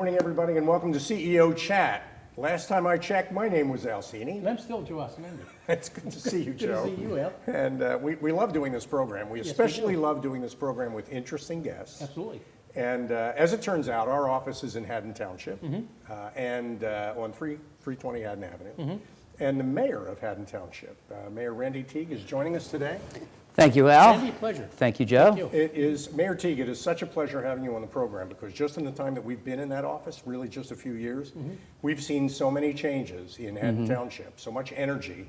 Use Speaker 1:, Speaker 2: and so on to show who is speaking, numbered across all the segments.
Speaker 1: morning, everybody, and welcome to CEO Chat. Last time I checked, my name was Alcini.
Speaker 2: And I'm still Joe Osmendi.
Speaker 1: It's good to see you, Joe.
Speaker 2: Good to see you, Al.
Speaker 1: And we love doing this program. We
Speaker 2: Yes,
Speaker 1: especially
Speaker 2: we do.
Speaker 1: love doing this program with interesting guests.
Speaker 2: Absolutely.
Speaker 1: And as it turns out, our office is in Haddon Township and on 320 Haddon Avenue. And the mayor of Haddon Township, Mayor Randy Teague, is joining us today.
Speaker 3: Thank you, Al.
Speaker 2: Andy, pleasure.
Speaker 3: Thank you, Joe.
Speaker 2: Thank you.
Speaker 1: It is, Mayor Teague, it is such a pleasure having you on the program because just in the time that we've been in that office, really just a few years, we've seen so many changes in Haddon Township, so much energy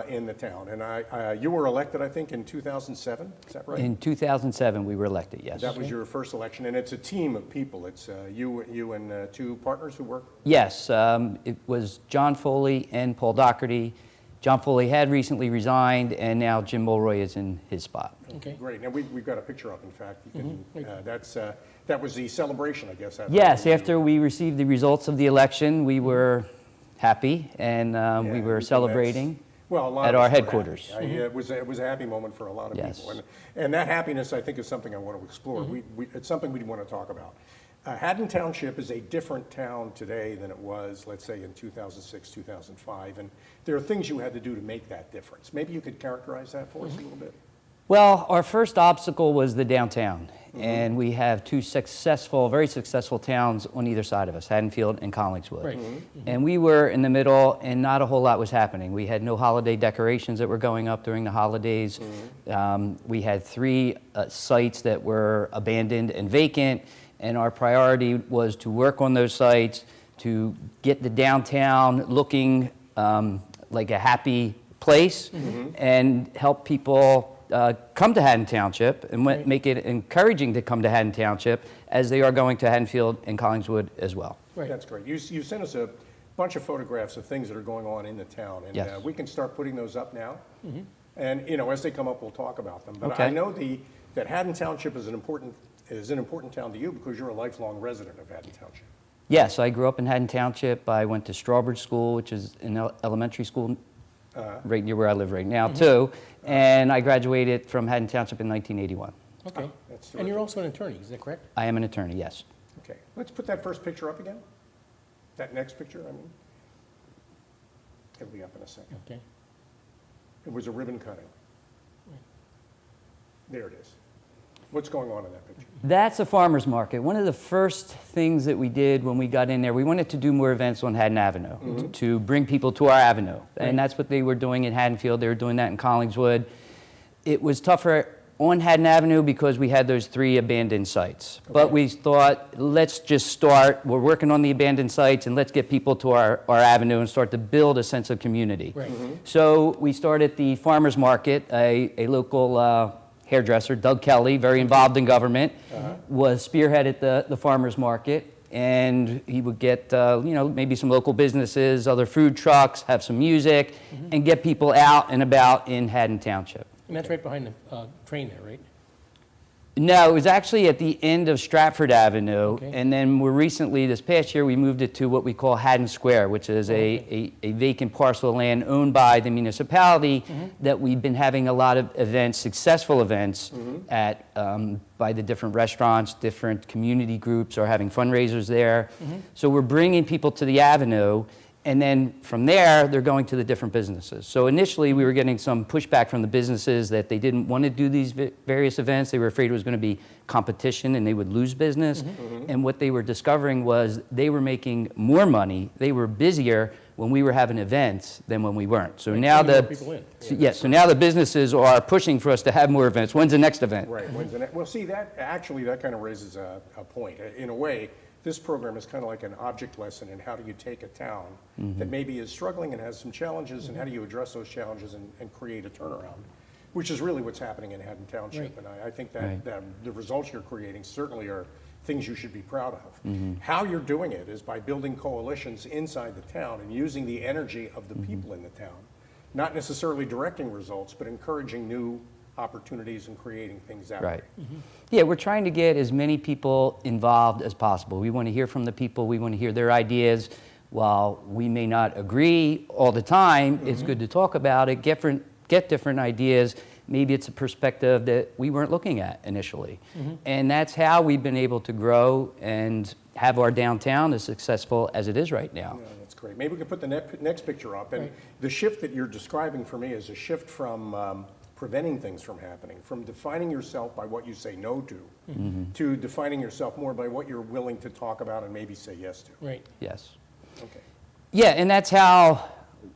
Speaker 1: in the town. And you were elected, I think, in 2007, is that right?
Speaker 3: In 2007, we were elected, yes.
Speaker 1: That was your first election, and it's a team of people. It's you and two partners who work?
Speaker 3: Yes, it was John Foley and Paul Doherty. John Foley had recently resigned, and now Jim Mulroy is in his spot.
Speaker 2: Okay.
Speaker 1: Great. Now, we've got a picture up, in fact. You can, that was the celebration, I guess.
Speaker 3: Yes, after we received the results of the election, we were happy, and we were celebrating
Speaker 1: well, a lot
Speaker 3: at
Speaker 1: of us
Speaker 3: our
Speaker 1: were
Speaker 3: headquarters.
Speaker 1: happy. It was a happy moment for a lot of
Speaker 3: Yes.
Speaker 1: people. And that happiness, I think, is something I want to explore. It's something we want to talk about. Haddon Township is a different town today than it was, let's say, in 2006, 2005. And there are things you had to do to make that difference. Maybe you could characterize that for us a little bit.
Speaker 3: Well, our first obstacle was the downtown, and we have two very successful towns on either side of us, Haddonfield and Collingswood.
Speaker 2: Right.
Speaker 3: And we were in the middle, and not a whole lot was happening. We had no holiday decorations that were going up during the holidays. We had three sites that were abandoned and vacant, and our priority was to work on those sites, to get the downtown looking like a happy place, and help people come to Haddon Township and make it encouraging to come to Haddon Township as they are going to Haddonfield and Collingswood as well.
Speaker 2: Right.
Speaker 1: That's great. You sent us a bunch of photographs of things that are going on in the town. And
Speaker 3: Yes.
Speaker 1: we can start putting those up now. And, as they come up, we'll talk about them. But
Speaker 3: Okay.
Speaker 1: I know that Haddon Township is an important town to you because you're a lifelong resident of Haddon Township.
Speaker 3: Yes, I grew up in Haddon Township. I went to Strawbridge School, which is an elementary school right near where I live right now, too. And I graduated from Haddon Township in 1981.
Speaker 2: Okay.
Speaker 1: That's
Speaker 2: And you're also an attorney, is that correct?
Speaker 3: I am an attorney, yes.
Speaker 1: Okay. Let's put that first picture up again. That next picture, I mean. It'll be up in a second.
Speaker 2: Okay.
Speaker 1: It was a ribbon cutting. There it is. What's going on in that picture?
Speaker 3: That's a farmer's market. One of the first things that we did when we got in there, we wanted to do more events on Haddon Avenue to bring people to our avenue. And that's what they were doing in Haddonfield. They were doing that in Collingswood. It was tougher on Haddon Avenue because we had those three abandoned sites. But we thought, let's just start. We're working on the abandoned sites, and let's get people to our avenue and start to build a sense of community.
Speaker 2: Right.
Speaker 3: So we started the farmer's market, a local hairdresser, Doug Kelly, very involved in government, was spearheaded the farmer's market, and he would get maybe some local businesses, other food trucks, have some music, and get people out and about in Haddon Township.
Speaker 2: And that's right behind the train there, right?
Speaker 3: No, it was actually at the end of Stratford Avenue,
Speaker 2: Okay.
Speaker 3: and then more recently, this past year, we moved it to what we call Haddon Square, which is a vacant parcel of land owned by the municipality that we've been having a lot of events, successful events at by the different restaurants, different community groups are having fundraisers there. So we're bringing people to the avenue, and then from there, they're going to the different businesses. So initially, we were getting some pushback from the businesses that they didn't want to do these various events. They were afraid it was going to be competition and they would lose business. And what they were discovering was they were making more money. They were busier when we were having events than when we weren't. So now
Speaker 2: Bringing more people in.
Speaker 3: so now the businesses are pushing for us to have more events. When's the next event?
Speaker 1: Right. Well, see, that kind of raises a point. In a way, this program is kind of like an object lesson in how do you take a town that maybe is struggling and has some challenges, and how do you address those challenges and create a turnaround, which is really what's happening in Haddon Township.
Speaker 2: Right.
Speaker 1: And I think that the results you're creating certainly are things you should be proud of. How you're doing it is by building coalitions inside the town and using the energy of the people in the town, not necessarily directing results, but encouraging new opportunities and creating things that way.
Speaker 3: Yeah, we're trying to get as many people involved as possible. We want to hear from the people. We want to hear their ideas. While we may not agree all the time, it's good to talk about it, get different ideas. Maybe it's a perspective that we weren't looking at initially. And that's how we've been able to grow and have our downtown as successful as it is right now.
Speaker 1: Yeah, that's great. Maybe we can put the next picture up. And the shift that you're describing for me is a shift from preventing things from happening, from defining yourself by what you say no to defining yourself more by what you're willing to talk about and maybe say yes to.
Speaker 2: Right.
Speaker 3: Yes.
Speaker 1: Okay.
Speaker 3: Yeah, and that's how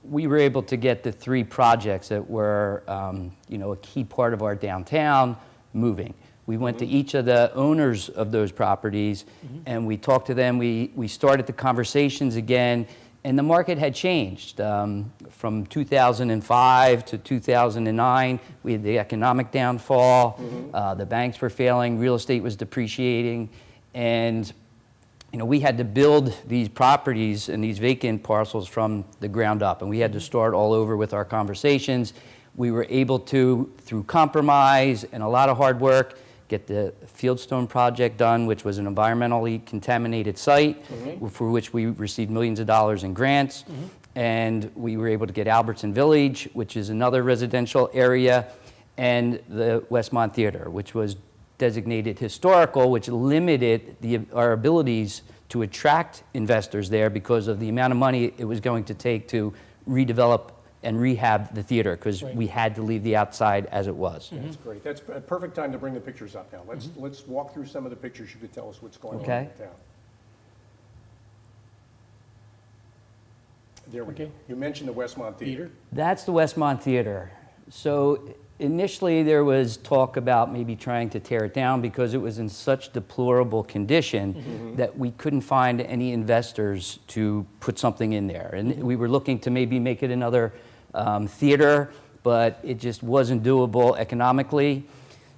Speaker 3: we were able to get the 3 projects that were, a key part of our downtown moving. We went to each of the owners of those properties, and we talked to them. We started the conversations again, and the market had changed. From 2005 to 2009, we had the economic downfall. The banks were failing. Real estate was depreciating, and we had to build these properties and these vacant parcels from the ground up, and we had to start all over with our conversations. We were able to, through compromise and a lot of hard work, get the Fieldstone project done, which was an environmentally contaminated site, for which we received millions of dollars in grants. And we were able to get Albertson Village, which is another residential area, and the Westmont Theater, which was designated historical, which limited our abilities to attract investors there because of the amount of money it was going to take to redevelop and rehab the theater, because we had to leave the outside as it was.
Speaker 1: That's great. That's a perfect time to bring the pictures up now. Let's walk through some of the pictures. You could tell us what's going on in the town. There we go. You mentioned the Westmont Theater.
Speaker 3: That's the Westmont Theater. So initially there was talk about maybe trying to tear it down because it was in such deplorable condition that we couldn't find any investors to put something in there. And we were looking to maybe make it another theater, but it just wasn't doable economically.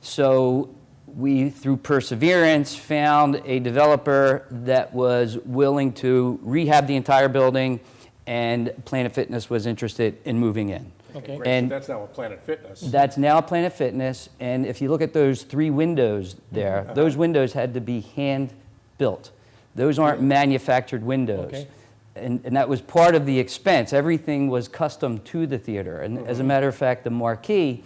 Speaker 3: So we, through perseverance, found a developer that was willing to rehab the entire building, and Planet Fitness was interested in moving in.
Speaker 2: Okay.
Speaker 1: Great.
Speaker 3: And
Speaker 1: So that's now a Planet Fitness.
Speaker 3: that's now Planet Fitness, and if you look at those 3 windows there, those windows had to be hand-built. Those aren't manufactured windows.
Speaker 2: Okay.
Speaker 3: And that was part of the expense. Everything was custom to the theater. And as a matter of fact, the marquee,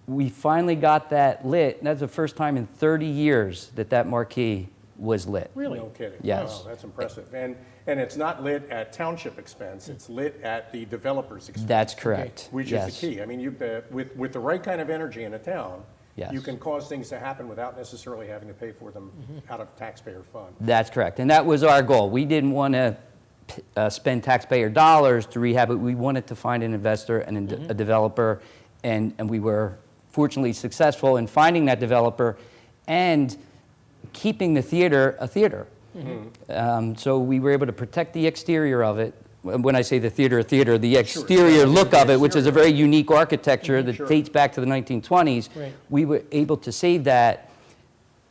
Speaker 3: we finally got that lit. And that's the first time in 30 years that marquee was lit.
Speaker 2: Really?
Speaker 1: No kidding.
Speaker 3: Yes.
Speaker 1: Wow, that's impressive. And it's not lit at township expense, it's lit at the developer's expense.
Speaker 3: That's correct.
Speaker 1: Which
Speaker 3: Yes.
Speaker 1: is the key. I mean, with the right kind of energy in a town,
Speaker 3: Yes.
Speaker 1: you can cause things to happen without necessarily having to pay for them out of taxpayer fund.
Speaker 3: That's correct. And that was our goal. We didn't want to spend taxpayer dollars to rehab it. We wanted to find an investor and a developer, and we were fortunately successful in finding that developer and keeping the theater a theater. So we were able to protect the exterior of it. When I say the theater, the exterior look of it, which is a very unique architecture that dates back to the 1920s,
Speaker 2: Right.
Speaker 3: we were able to save that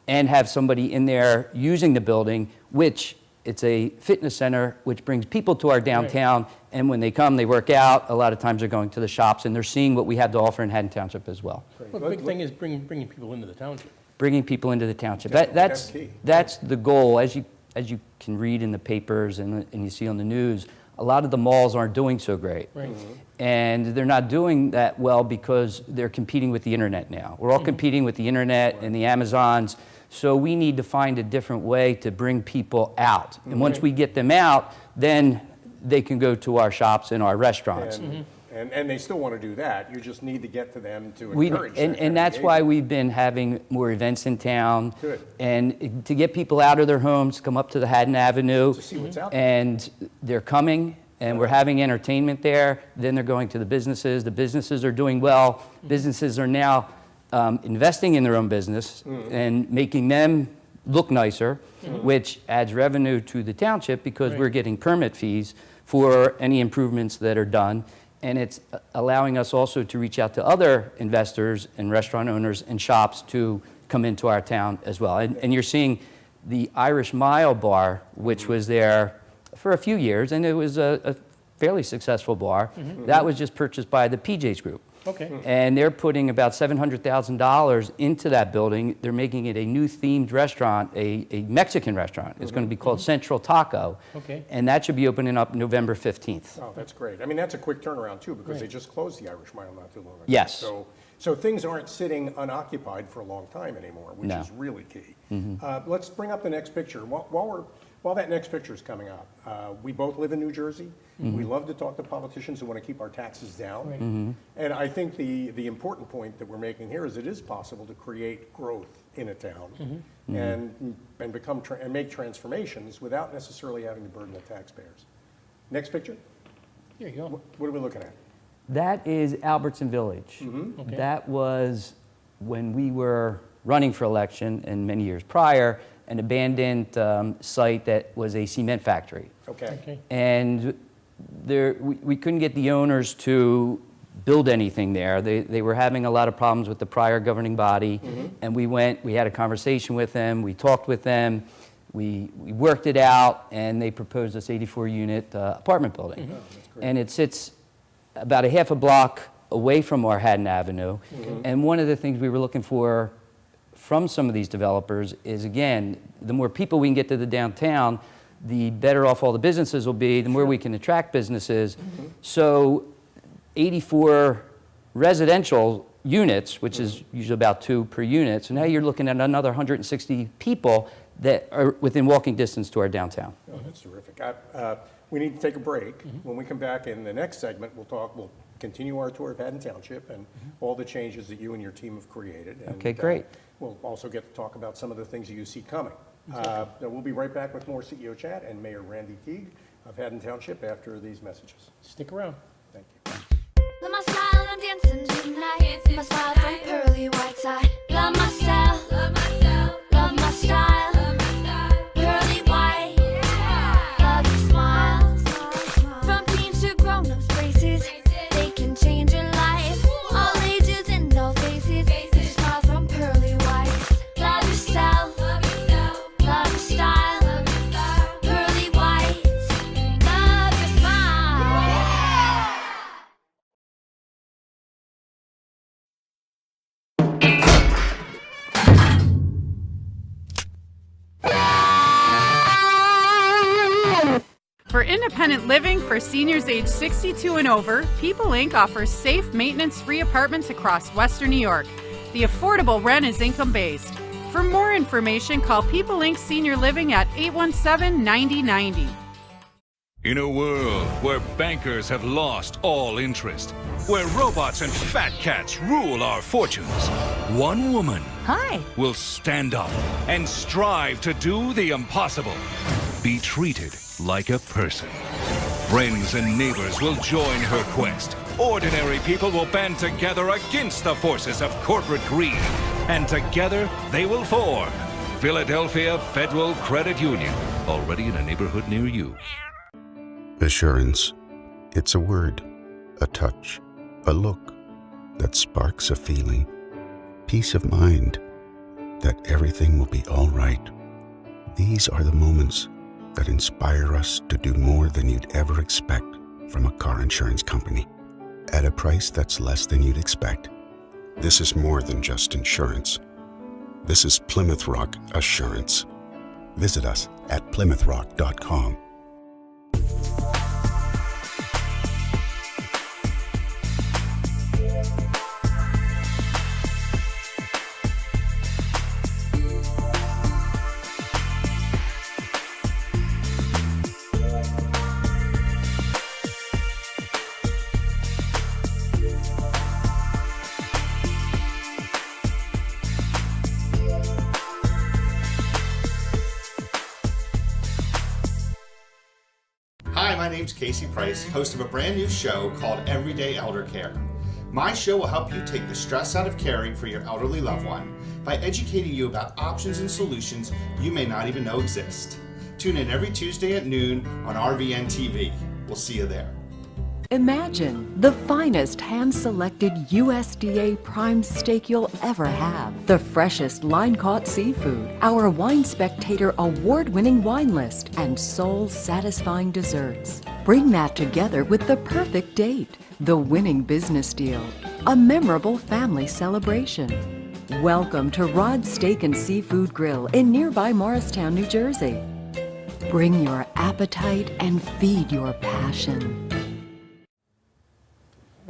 Speaker 3: and have somebody in there using the building, which it's a fitness center, which brings people to our downtown, and when they come, they work out. A lot of times they're going to the shops, and they're seeing what we have to offer in Haddon Township as well.
Speaker 1: Great.
Speaker 2: Well, the big thing is bringing people into the township.
Speaker 3: Bringing people into the township.
Speaker 1: Definitely,
Speaker 3: That's
Speaker 1: that's key.
Speaker 3: that's the goal. As you can read in the papers and you see on the news, a lot of the malls aren't doing so great.
Speaker 2: Right.
Speaker 3: And they're not doing that well because they're competing with the internet now. We're all competing with the internet and the Amazons. So we need to find a different way to bring people out. And once we get them out, then they can go to our shops and our restaurants.
Speaker 1: And they still want to do that. You just need to get to them to
Speaker 3: We,
Speaker 1: encourage that kind
Speaker 3: and
Speaker 1: of
Speaker 3: that's why
Speaker 1: behavior.
Speaker 3: we've been having more events in town.
Speaker 1: Good.
Speaker 3: And to get people out of their homes, come up to the Haddon Avenue.
Speaker 1: To see what's out there.
Speaker 3: And they're coming, and we're having entertainment there. Then they're going to the businesses. The businesses are doing well. Businesses are now investing in their own business and making them look nicer, which adds revenue to the township because we're getting permit fees for any improvements that are done. And it's allowing us also to reach out to other investors and restaurant owners and shops to come into our town as well. And you're seeing the Irish Mile Bar, which was there for a few years, and it was a fairly successful bar. That was just purchased by the PJ's Group.
Speaker 2: Okay.
Speaker 3: And they're putting about $700,000 into that building. They're making it a new themed restaurant, a Mexican restaurant. It's going to be called Central Taco.
Speaker 2: Okay.
Speaker 3: And that should be opening up November 15th.
Speaker 1: Oh, that's great. I mean, that's a quick turnaround too, because they just closed the Irish Mile not too long ago.
Speaker 3: Yes.
Speaker 1: So things aren't sitting unoccupied for a long time anymore, which
Speaker 3: No.
Speaker 1: is really key. Let's bring up the next picture. While While that next picture is coming up, we both live in New Jersey. We love to talk to politicians who want to keep our taxes down. And I think the important point that we're making here is it is possible to create growth in a town and become and make transformations without necessarily having to burden the taxpayers. Next picture.
Speaker 2: Here you go.
Speaker 1: What are we looking at?
Speaker 3: That is Albertson Village.
Speaker 2: Okay.
Speaker 3: That was when we were running for election and many years prior, an abandoned site that was a cement factory.
Speaker 1: Okay.
Speaker 3: And we couldn't get the owners to build anything there. They were having a lot of problems with the prior governing body. And we had a conversation with them, we talked with them, we worked it out, and they proposed this 84-unit apartment building.
Speaker 1: That's great.
Speaker 3: And it sits about a half a block away from our Haddon Avenue. And one of the things we were looking for from some of these developers is, again, the more people we can get to the downtown, the better off all the businesses will be, the more we can attract businesses. So 84 residential units, which is usually about 2 per unit, so now you're looking at another 160 people that are within walking distance to our downtown.
Speaker 1: Oh, that's terrific. We need to take a break. When we come back in the next segment, we'll continue our tour of Haddon Township and all the changes that you and your team have created. And,
Speaker 3: Okay, great.
Speaker 1: We'll also get to talk about some of the things that you see coming. We'll be right back with more CEO Chat and Mayor Randy Teague of Haddon Township after these messages.
Speaker 2: Stick around.
Speaker 1: Thank you.
Speaker 4: Love my style, I'm dancing tonight. My smile from pearly white side. Love myself, love my style. Pearly white, love your smiles. From teens to grown-ups faces, they can change your life. All ages and all faces, your smile from pearly white. Love yourself, love your style. Pearly white, love your smile.
Speaker 5: For independent living for seniors age 62 and over, People Inc. offers safe, maintenance-free apartments across Western New York. The affordable rent is income-based. For more information, call People Inc. Senior Living at 817-9090.
Speaker 6: In a world where bankers have lost all interest, where robots and fat cats rule our fortunes, one woman will stand up and strive to do the impossible. Be treated like a person. Friends and neighbors will join her quest. Ordinary people will band together against the forces of corporate greed. And together they will form Philadelphia Federal Credit Union, already in a neighborhood near you.
Speaker 7: Assurance. It's a word, a touch, a look that sparks a feeling. Peace of mind that everything will be all right. These are the moments that inspire us to do more than you'd ever expect from a car insurance company at a price that's less than you'd expect. This is more than just insurance. This is Plymouth Rock Assurance. Visit us at PlymouthRock.com.
Speaker 8: Hi, my name's Casey Price, host of a brand new show called Everyday Elder Care. My show will help you take the stress out of caring for your elderly loved one by educating you about options and solutions you may not even know exist. Tune in every Tuesday at noon on RVN TV. We'll see you there.
Speaker 9: Imagine the finest hand-selected USDA prime steak you'll ever have. The freshest line-caught seafood, our Wine Spectator award-winning wine list, and soul-satisfying desserts. Bring that together with the perfect date, the winning business deal, a memorable family celebration. Welcome to Rod's Steak and Seafood Grill in nearby Morristown, New Jersey. Bring your appetite and feed your passion.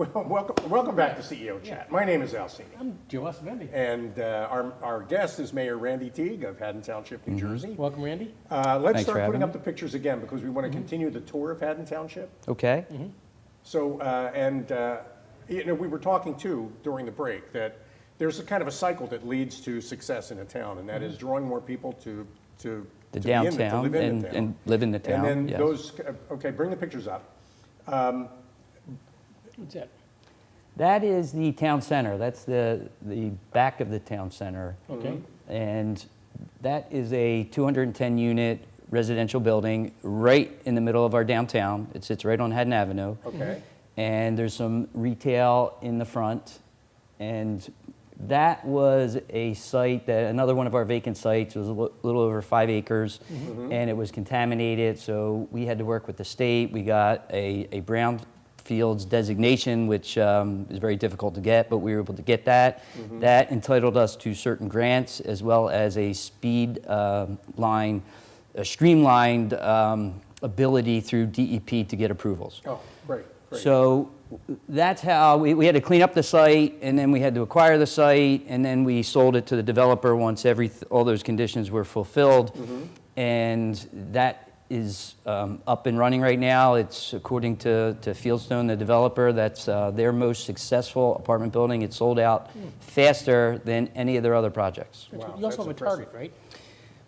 Speaker 1: Well, welcome back to CEO Chat. My name is Alcini.
Speaker 2: I'm Joe Acevendi.
Speaker 1: And our guest is Mayor Randy Teague of Haddon Township, New Jersey.
Speaker 2: Welcome, Randy.
Speaker 1: Let's
Speaker 3: Thanks for
Speaker 1: start
Speaker 3: having
Speaker 1: putting
Speaker 3: me.
Speaker 1: up the pictures again because we want to continue the tour of Haddon Township.
Speaker 3: Okay.
Speaker 1: So, we were talking too during the break that there's a kind of a cycle that leads to success in a town, and that is drawing more people to
Speaker 3: The
Speaker 1: be in it, to
Speaker 3: downtown
Speaker 1: live in the town.
Speaker 3: and live in the town.
Speaker 1: And then
Speaker 3: yes.
Speaker 1: those, okay, bring the pictures up.
Speaker 2: What's that?
Speaker 3: That is the town center. That's the back of the town center.
Speaker 2: Okay.
Speaker 3: And that is a 210-unit residential building right in the middle of our downtown. It sits right on Haddon Avenue.
Speaker 1: Okay.
Speaker 3: And there's some retail in the front. And that was a site that, another one of our vacant sites, was a little over 5 acres, and it was contaminated, so we had to work with the state. We got a brownfields designation, which is very difficult to get, but we were able to get that. That entitled us to certain grants, as well as a line, a streamlined ability through DEP to get approvals.
Speaker 1: Oh, great.
Speaker 3: So that's how we had to clean up the site, and then we had to acquire the site, and then we sold it to the developer once all those conditions were fulfilled. And that is up and running right now. It's according to Fieldstone, the developer, that's their most successful apartment building. It sold out faster than any of their other projects.
Speaker 1: Wow,
Speaker 2: You also
Speaker 1: that's
Speaker 2: have a
Speaker 1: impressive.
Speaker 2: Target, right?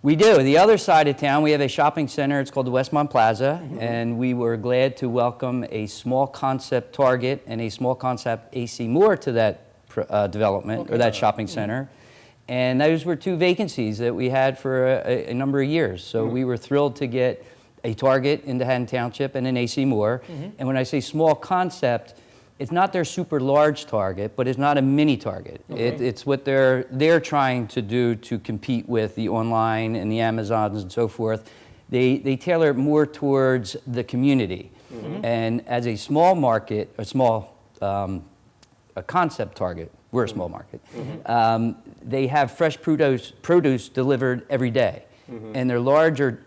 Speaker 3: We do. The other side of town, we have a shopping center. It's called the Westmont Plaza, and we were glad to welcome a small concept Target and a small concept AC Moore to that development, or that shopping center. And those were 2 vacancies that we had for a number of years. So we were thrilled to get a Target into Haddon Township and an AC Moore. And when I say small concept, it's not their super large Target, but it's not a mini Target. It's what they're trying to do to compete with the online and the Amazons and so forth. They tailor it more towards the community. And as a small market, a concept Target, we're a small market, they have fresh produce delivered every day. And their larger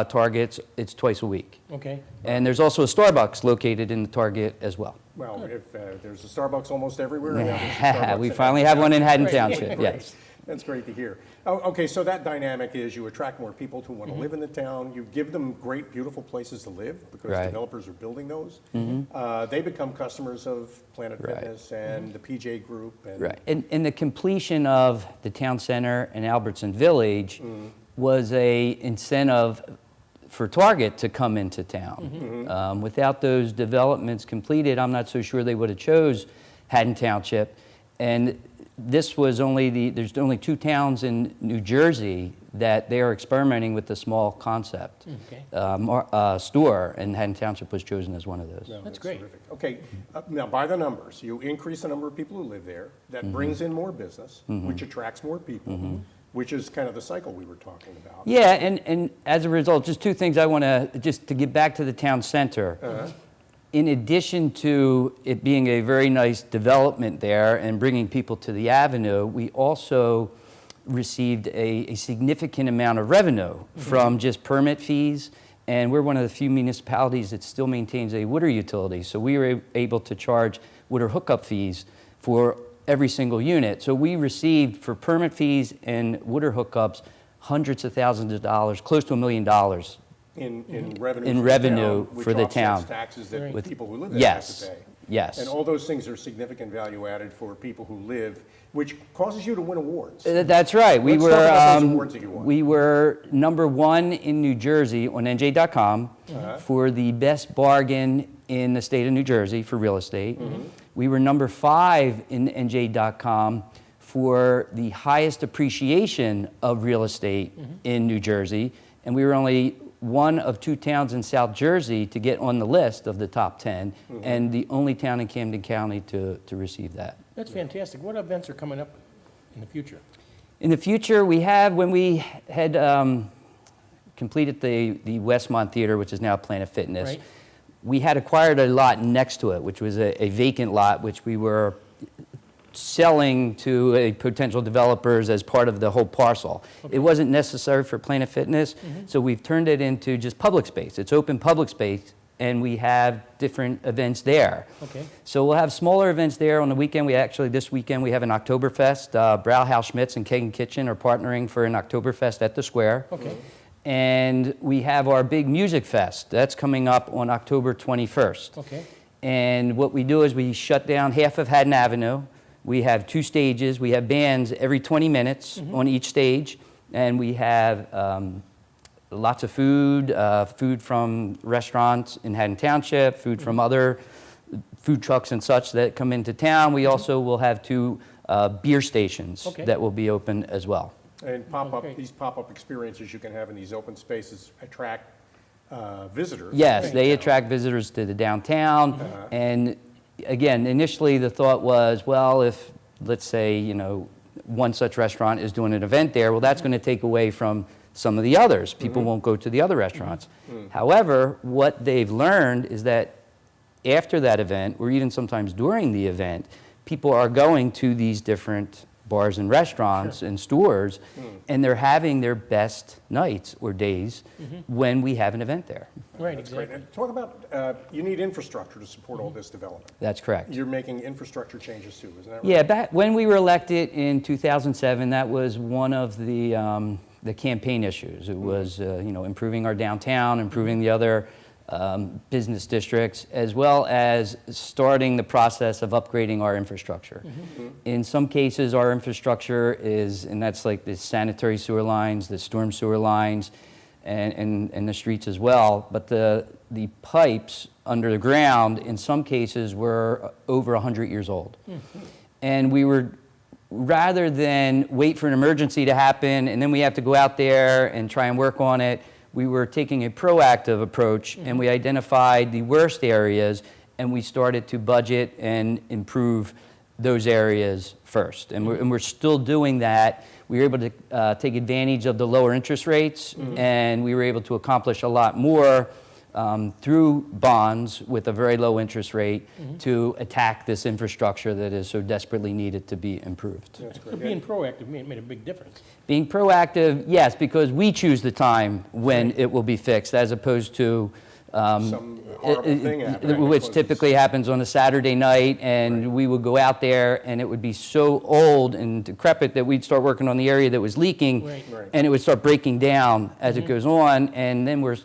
Speaker 3: Targets, it's twice a week.
Speaker 2: Okay.
Speaker 3: And there's also a Starbucks located in the Target as well.
Speaker 1: Well, if there's a Starbucks almost everywhere, now there's a Starbucks
Speaker 3: We
Speaker 1: in
Speaker 3: finally
Speaker 1: Haddon
Speaker 3: have one in Haddon
Speaker 1: Township.
Speaker 3: Township,
Speaker 1: Great.
Speaker 3: yes.
Speaker 1: That's great to hear. Oh, okay, so that dynamic is you attract more people who want to live in the town. You give them great, beautiful places to live because
Speaker 3: Right.
Speaker 1: developers are building those. They become customers of Planet
Speaker 3: Right.
Speaker 1: Fitness and the PJ Group. And
Speaker 3: Right. And the completion of the town center and Albertson Village was a incentive for Target to come into town. Without those developments completed, I'm not so sure they would have chose Haddon Township. And this was there's only 2 towns in New Jersey that they are experimenting with the small concept store, and Haddon Township was chosen as one of those.
Speaker 1: No,
Speaker 2: That's great.
Speaker 1: Terrific. Okay, now by the numbers, you increase the number of people who live there. That brings in more business, which attracts more people, which is kind of the cycle we were talking about.
Speaker 3: Yeah, and as a result, just 2 things I want to get back to the town center. In addition to it being a very nice development there and bringing people to the avenue, we also received a significant amount of revenue from just permit fees. And we're one of the few municipalities that still maintains a water utility. So we were able to charge water hookup fees for every single unit. So we received, for permit fees and water hookups, hundreds of thousands of dollars, close to $1 million.
Speaker 1: In revenue
Speaker 3: In
Speaker 1: for
Speaker 3: revenue
Speaker 1: the town,
Speaker 3: for the
Speaker 1: which
Speaker 3: town.
Speaker 1: offsets taxes that
Speaker 2: Right.
Speaker 1: people who live there have
Speaker 3: Yes,
Speaker 1: to pay.
Speaker 3: yes.
Speaker 1: And all those things are significant value added for people who live, which causes you to win awards.
Speaker 3: That's right.
Speaker 1: Let's talk about those awards that you won.
Speaker 3: We were #1 in New Jersey on NJ.com for the best bargain in the state of New Jersey for real estate. We were #5 in NJ.com for the highest appreciation of real estate in New Jersey, and we were only one of 2 towns in South Jersey to get on the list of the top 10, and the only town in Camden County to receive that.
Speaker 2: That's fantastic. What events are coming up in the future?
Speaker 3: In the future, we have, when we had completed the Westmont Theater, which is now Planet Fitness,
Speaker 2: Right.
Speaker 3: we had acquired a lot next to it, which was a vacant lot, which we were selling to a potential developers as part of the whole parcel. It wasn't necessary for Planet Fitness, so we've turned it into just public space. It's open public space and we have different events there.
Speaker 2: Okay.
Speaker 3: So we'll have smaller events there on the weekend. This weekend we have an Oktoberfest. Brauhaus Schmitz and Keg and Kitchen are partnering for an Oktoberfest at the Square.
Speaker 2: Okay.
Speaker 3: And we have our big music fest. That's coming up on October 21st.
Speaker 2: Okay.
Speaker 3: And what we do is we shut down half of Haddon Avenue. We have 2 stages. We have bands every 20 minutes on each stage. And we have lots of food, food from restaurants in Haddon Township, food from other food trucks and such that come into town. We also will have 2 beer stations
Speaker 2: Okay.
Speaker 3: that will be open as well.
Speaker 1: And
Speaker 2: great.
Speaker 1: these pop-up experiences you can have in these open spaces attract visitors.
Speaker 3: Yes, they
Speaker 1: Yeah.
Speaker 3: attract visitors to the downtown. And again, initially the thought was, well, if, let's say, one such restaurant is doing an event there, well, that's going to take away from some of the others. People won't go to the other restaurants. However, what they've learned is that after that event, or even sometimes during the event, people are going to these different bars and restaurants and stores, and they're having their best nights or days when we have an event there.
Speaker 2: Right,
Speaker 1: That's great.
Speaker 2: exactly.
Speaker 1: And talk about, you need infrastructure to support all this development.
Speaker 3: That's correct.
Speaker 1: You're making infrastructure changes too, isn't that right?
Speaker 3: Yeah, back when we were elected in 2007, that was one of the campaign issues. It was, improving our downtown, improving the other business districts, as well as starting the process of upgrading our infrastructure. In some cases, our infrastructure is, and that's like the sanitary sewer lines, the storm sewer lines, and the streets as well. But the pipes under the ground, in some cases, were over 100 years old. And we were, rather than wait for an emergency to happen, and then we have to go out there and try and work on it, we were taking a proactive approach, and we identified the worst areas, and we started to budget and improve those areas first. And we're still doing that. We were able to take advantage of the lower interest rates, and we were able to accomplish a lot more through bonds with a very low interest rate to attack this infrastructure that is so desperately needed to be improved.
Speaker 1: That's
Speaker 2: So
Speaker 1: great.
Speaker 2: being proactive made a big difference.
Speaker 3: Being proactive, yes, because we choose the time when it will be fixed, as opposed to
Speaker 1: Some horrible thing happening.
Speaker 3: which typically happens on a Saturday night, and we would go out there, and it would be so old and decrepit that we'd start working on the area that was leaking,
Speaker 2: Right.
Speaker 3: and it would start breaking down as it goes on, and then we're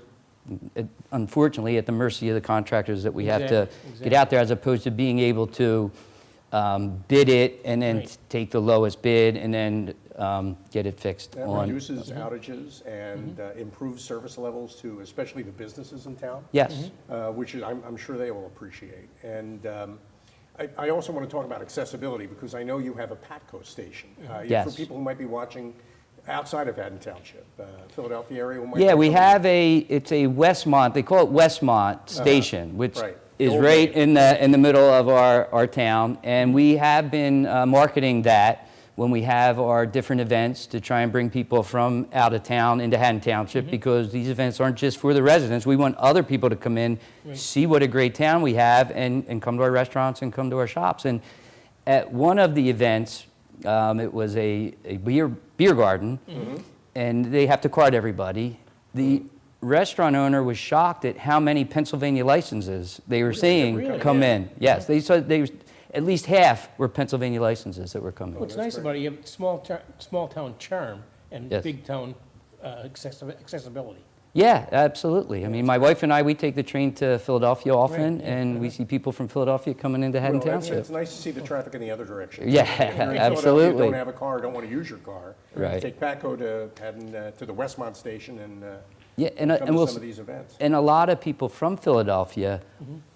Speaker 3: unfortunately at the mercy of the contractors that we have to get out there, as opposed to being able to bid it and then
Speaker 2: Right.
Speaker 3: take the lowest bid and then get it fixed
Speaker 1: That
Speaker 3: on.
Speaker 1: reduces outages and improves service levels to especially the businesses in town.
Speaker 3: Yes.
Speaker 1: Which is, I'm sure they will appreciate. And I also want to talk about accessibility, because I know you have a Patco station.
Speaker 3: Yes.
Speaker 1: For people who might be watching outside of Haddon Township, Philadelphia area. who might
Speaker 3: Yeah,
Speaker 1: not
Speaker 3: we
Speaker 1: know.
Speaker 3: have it's a Westmont, they call it Westmont Station, which
Speaker 1: Right.
Speaker 3: is
Speaker 1: Old
Speaker 3: right
Speaker 1: name.
Speaker 3: in the middle of our town. And we have been marketing that when we have our different events to try and bring people from out of town into Haddon Township, because these events aren't just for the residents. We want other people to come in, see what a great town we have, and come to our restaurants and come to our shops. And at one of the events, it was a beer garden, and they have to card everybody. The restaurant owner was shocked at how many Pennsylvania licenses they were seeing
Speaker 2: Really?
Speaker 3: come in. Yes, they said at least half were Pennsylvania licenses that were coming.
Speaker 2: What's nice about it, you have small town charm and
Speaker 3: Yes.
Speaker 2: big town accessibility.
Speaker 3: Yeah, absolutely. I mean, my wife and I, we take the train to Philadelphia often,
Speaker 2: Right.
Speaker 3: and we see people from Philadelphia coming into Haddon
Speaker 1: Well, it's
Speaker 3: Township.
Speaker 1: nice to see the traffic in the other direction.
Speaker 3: Yeah,
Speaker 1: If you're in Philadelphia,
Speaker 3: absolutely.
Speaker 1: don't have a car, don't want to use your car.
Speaker 3: Right.
Speaker 1: Take Patco to Haddon, to the Westmont station and
Speaker 3: Yeah,
Speaker 1: come to
Speaker 3: we'll
Speaker 1: some of these events.
Speaker 3: And a lot of people from Philadelphia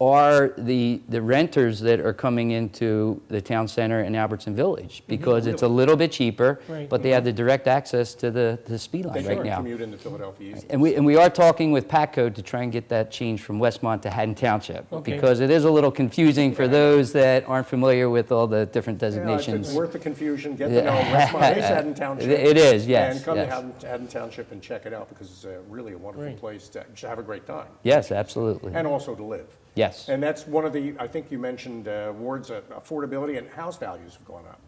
Speaker 3: are the renters that are coming into the town center in Albertson Village, because it's a little bit cheaper,
Speaker 2: Right.
Speaker 3: but they have the direct access to the speed
Speaker 1: They
Speaker 3: line
Speaker 1: can
Speaker 3: right now.
Speaker 1: commute into Philadelphia easily.
Speaker 3: And we are talking with Patco to try and get that changed from Westmont to Haddon Township,
Speaker 2: Okay.
Speaker 3: because it is a little confusing for those that aren't familiar with all the different
Speaker 1: Yeah, it's
Speaker 3: designations.
Speaker 1: worth the confusion, get to know Westmont is Haddon Township.
Speaker 3: It is, yes,
Speaker 1: And come
Speaker 3: yes.
Speaker 1: to Haddon Township and check it out, because it's really a wonderful
Speaker 2: Right.
Speaker 1: place to have a great time,
Speaker 3: Yes, absolutely.
Speaker 1: and also to live.
Speaker 3: Yes.
Speaker 1: And that's one of the, I think you mentioned, wards, affordability and house values have gone up.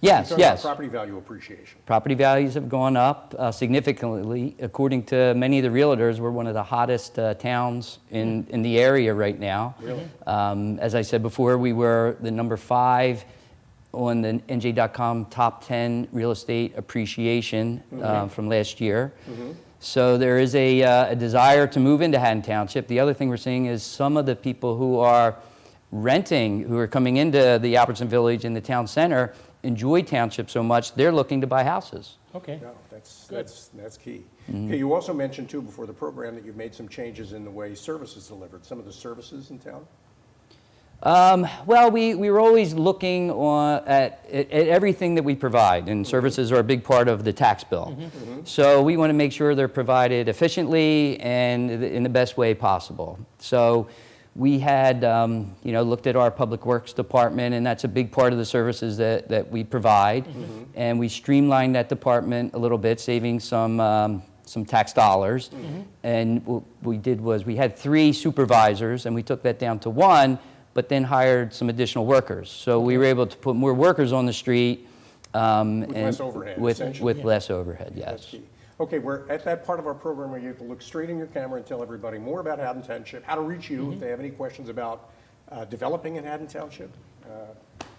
Speaker 3: Yes,
Speaker 1: You're talking about
Speaker 3: yes.
Speaker 1: property value appreciation.
Speaker 3: Property values have gone up significantly. According to many of the realtors, we're one of the hottest towns in the area right now.
Speaker 1: Really?
Speaker 3: As I said before, we were the number 5 on the NJ.com top 10 real estate appreciation from last year. So there is a desire to move into Haddon Township. The other thing we're seeing is some of the people who are renting, who are coming into the Albertson Village in the town center, enjoy Township so much, they're looking to buy houses.
Speaker 2: Okay.
Speaker 1: No, that's key. Okay, you also mentioned too before the program that you've made some changes in the way service is delivered, some of the services in town?
Speaker 3: Well, we were always looking at everything that we provide, and services are a big part of the tax bill. So we want to make sure they're provided efficiently and in the best way possible. So we had, looked at our Public Works Department, and that's a big part of the services that we provide. And we streamlined that department a little bit, saving some tax dollars. And what we did was we had 3 supervisors, and we took that down to 1, but then hired some additional workers. So we were able to put more workers on the street.
Speaker 1: With less overhead,
Speaker 3: With
Speaker 1: essentially.
Speaker 3: less overhead,
Speaker 1: That's
Speaker 3: yes.
Speaker 1: key. Okay, we're at that part of our program where you have to look straight in your camera and tell everybody more about Haddon Township, how to reach you if they have any questions about developing in Haddon Township.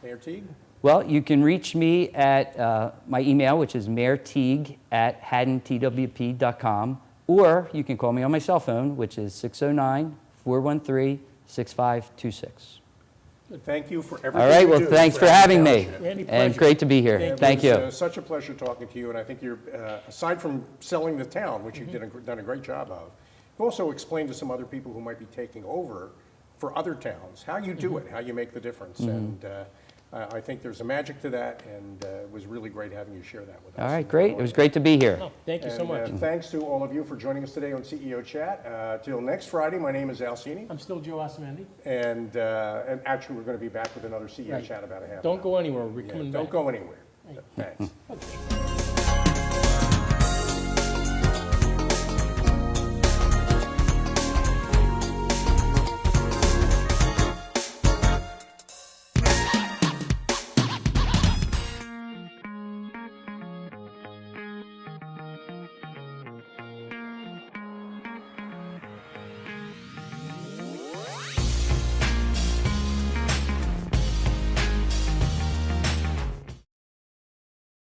Speaker 1: Mayor Teague?
Speaker 3: Well, you can reach me at my email, which is mayorteague@haddontwp.com, or you can call me on my cell phone, which is 609-413-6526.
Speaker 1: Thank you for everything
Speaker 3: All right,
Speaker 1: you
Speaker 3: well,
Speaker 1: do
Speaker 3: than's for
Speaker 1: Haddon
Speaker 3: having me,
Speaker 1: Township.
Speaker 2: Randy,
Speaker 3: and
Speaker 2: pleasure.
Speaker 3: great to be here. Thank you.
Speaker 1: It was such a pleasure talking to you, and I think you're, aside from selling the town, which you've done a great job of, you've also explained to some other people who might be taking over for other towns, how you do it, how you make the difference. And I think there's a magic to that, and it was really great having you share that with us.
Speaker 3: All right, great. It was great to be here.
Speaker 2: Oh, thank you so
Speaker 1: And,
Speaker 2: much.
Speaker 1: thanks to all of you for joining us today on CEO Chat. Till next Friday, my name is Alcini,
Speaker 2: I'm still Joe Osamendi.
Speaker 1: and actually, we're going to be back with another CEO
Speaker 2: Right.
Speaker 1: Chat about a half
Speaker 2: Don't
Speaker 1: hour.
Speaker 2: go anywhere. We're
Speaker 1: Yeah,
Speaker 2: coming
Speaker 1: don't
Speaker 2: back.
Speaker 1: go anywhere. Thanks.